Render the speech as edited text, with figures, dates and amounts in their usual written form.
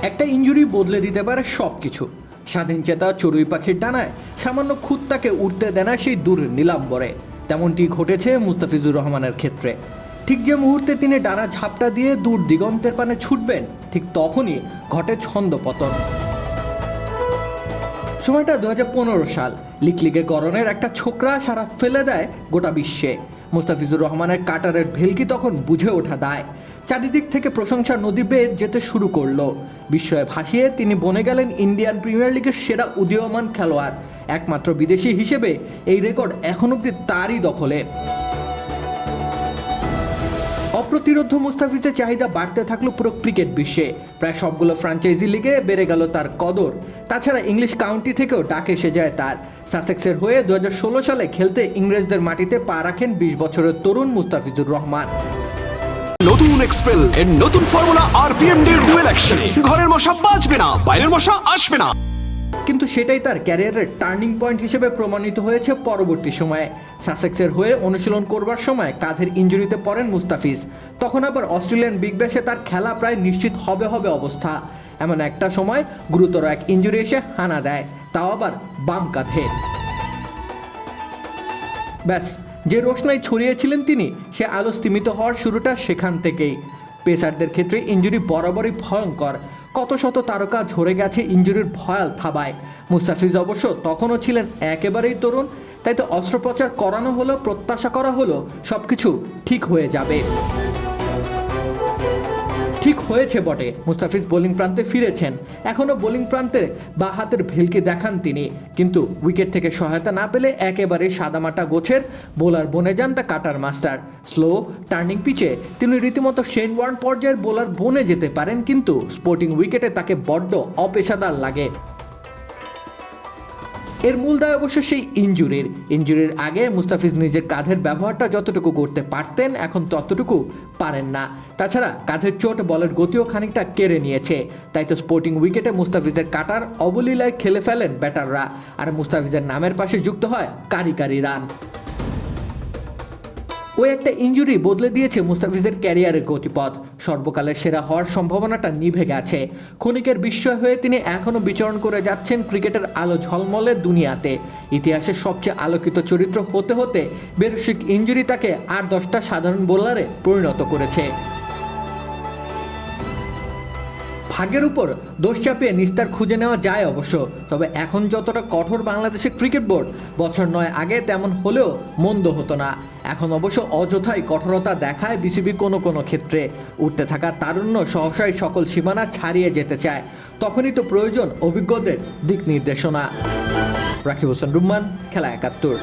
একটা ইনজুরি বদলে দিতে পারে সব কিছু। স্বাধীন চেতা চড়ুই পাখির ডানায় সামান্য খুঁত তাকে উঠতে দেয় না সেই দূর নীলাম্বরে। তেমনটি ঘটেছে মুস্তাফিজুর রহমানের ক্ষেত্রে। ঠিক যে মুহূর্তে তিনি ডানা ঝাপটা দিয়ে দূর দিগন্তের পানে ছুটবেন, ঠিক তখনই ঘটে ছন্দপতন। সময়টা 2015 সাল। লিকলিকে গরনের একটা ছোকরা সারা ফেলে দেয় গোটা বিশ্বে। মুস্তাফিজুর রহমানের কাটারের ভেলকি তখন বুঝে ওঠা দায়। চারিদিক থেকে প্রশংসার নদী বেয়ে যেতে শুরু করলো। বিস্ময়ে ভাসিয়ে তিনি বনে গেলেন ইন্ডিয়ান প্রিমিয়ার লিগের সেরা উদীয়মান খেলোয়াড়। একমাত্র বিদেশি হিসেবে এই রেকর্ড এখন অব্দি তারই দখলে। অপ্রতিরোধ্য মুস্তাফিজের চাহিদা বাড়তে থাকলো পুরো ক্রিকেট বিশ্বে। প্রায় সবগুলো ফ্র্যাঞ্চাইজি লিগে বেড়ে গেল তার কদর। তাছাড়া ইংলিশ কাউন্টি থেকেও ডাক এসে যায় তার। সাসেক্সের হয়ে 2016 সালে খেলতে ইংরেজদের মাটিতে পা রাখেন 20 বছরের তরুণ মুস্তাফিজুর রহমান। নতুন এক্সপেল এর নতুন formula RPM D dual action. ঘরের মশা বাঁচবে না, বাইরের মশা আসবে না। কিন্তু সেটাই তার ক্যারিয়ারের টার্নিং পয়েন্ট হিসেবে প্রমাণিত হয়েছে পরবর্তী সময়ে। সাসেক্সের হয়ে অনুশীলন করবার সময় কাঁধের ইনজুরিতে পড়েন মুস্তাফিজ। তখন আবার অস্ট্রেলিয়ান বিগ ব্যাশে তার খেলা প্রায় নিশ্চিত হবে অবস্থা। এমন একটা সময় গুরুতর এক ইনজুরি এসে হানা দেয়, তাও আবার বাম কাঁধে। ব্যাস, যে রোশনাই ছড়িয়েছিলেন তিনি, সে আলো স্তিমিত হওয়ার শুরুটা সেখান থেকেই। পেসারদের ক্ষেত্রে ইনজুরি বরাবরই ভয়ঙ্কর। কত শত তারকা ঝরে গেছে ইনজুরির ভয়াল থাবায়। মুস্তাফিজ অবশ্য তখনও ছিলেন একেবারেই তরুণ, তাই তো অস্ত্রোপচার করানো হলো, প্রত্যাশা করা হলো সব কিছু ঠিক হয়ে যাবে। ঠিক হয়েছে বটে, মুস্তাফিজ বোলিং প্রান্তে ফিরেছেন। এখনও বোলিং প্রান্তে বা হাতের ভেলকি দেখান তিনি, কিন্তু উইকেট থেকে সহায়তা না পেলে একেবারে সাদামাটা গোছের বোলার বনে যান the cutter master. Slow turning পিচে তিনি রীতিমতো শেন ওয়ার্ন পর্যায়ের বোলার বনে যেতে পারেন, কিন্তু স্পোর্টিং উইকেটে তাকে বড্ড অপেশাদার লাগে। এর মূল দায় অবশ্য সেই ইনজুরির আগে মুস্তাফিজ নিজের কাঁধের ব্যবহারটা যতটুকু করতে পারতেন, এখন ততটুকু পারেন না। তাছাড়া কাঁধের চোট বলের গতিও খানিকটা কেড়ে নিয়েছে। তাই তো স্পোর্টিং উইকেটে মুস্তাফিজের কাটার অবলীলায় খেলে ফেলেন ব্যাটাররা, আর মুস্তাফিজের নামের পাশে যুক্ত হয় কারি কারি রান। ওই একটা ইনজুরি বদলে দিয়েছে মুস্তাফিজের ক্যারিয়ারের গতিপথ। সর্বকালের সেরা হওয়ার সম্ভাবনাটা নিভে গেছে। ক্ষণিকের বিস্ময় হয়ে তিনি এখনও বিচরণ করে যাচ্ছেন ক্রিকেটের আলো ঝলমলের দুনিয়াতে। ইতিহাসের সবচেয়ে আলোকিত চরিত্র হতে হতে বেরসিক ইনজুরি তাকে 8-10টা সাধারণ বোলারে পরিণত করেছে। ভাগ্যের উপর দোষ চাপিয়ে নিস্তার খুঁজে নেওয়া যায় অবশ্য, তবে এখন যতটা কঠোর বাংলাদেশের ক্রিকেট বোর্ড, বছর 9 আগে তেমন হলেও মন্দ হতো না। এখন অবশ্য অযথাই কঠোরতা দেখায় বিসিবি কোনো ক্ষেত্রে। উঠতে থাকা তারুণ্য সহসাই সকল সীমানা ছাড়িয়ে যেতে চায়। তখনই তো প্রয়োজন অভিজ্ঞদের দিক নির্দেশনা। রাকিব হোসেন রুম্মান, খেলা 71।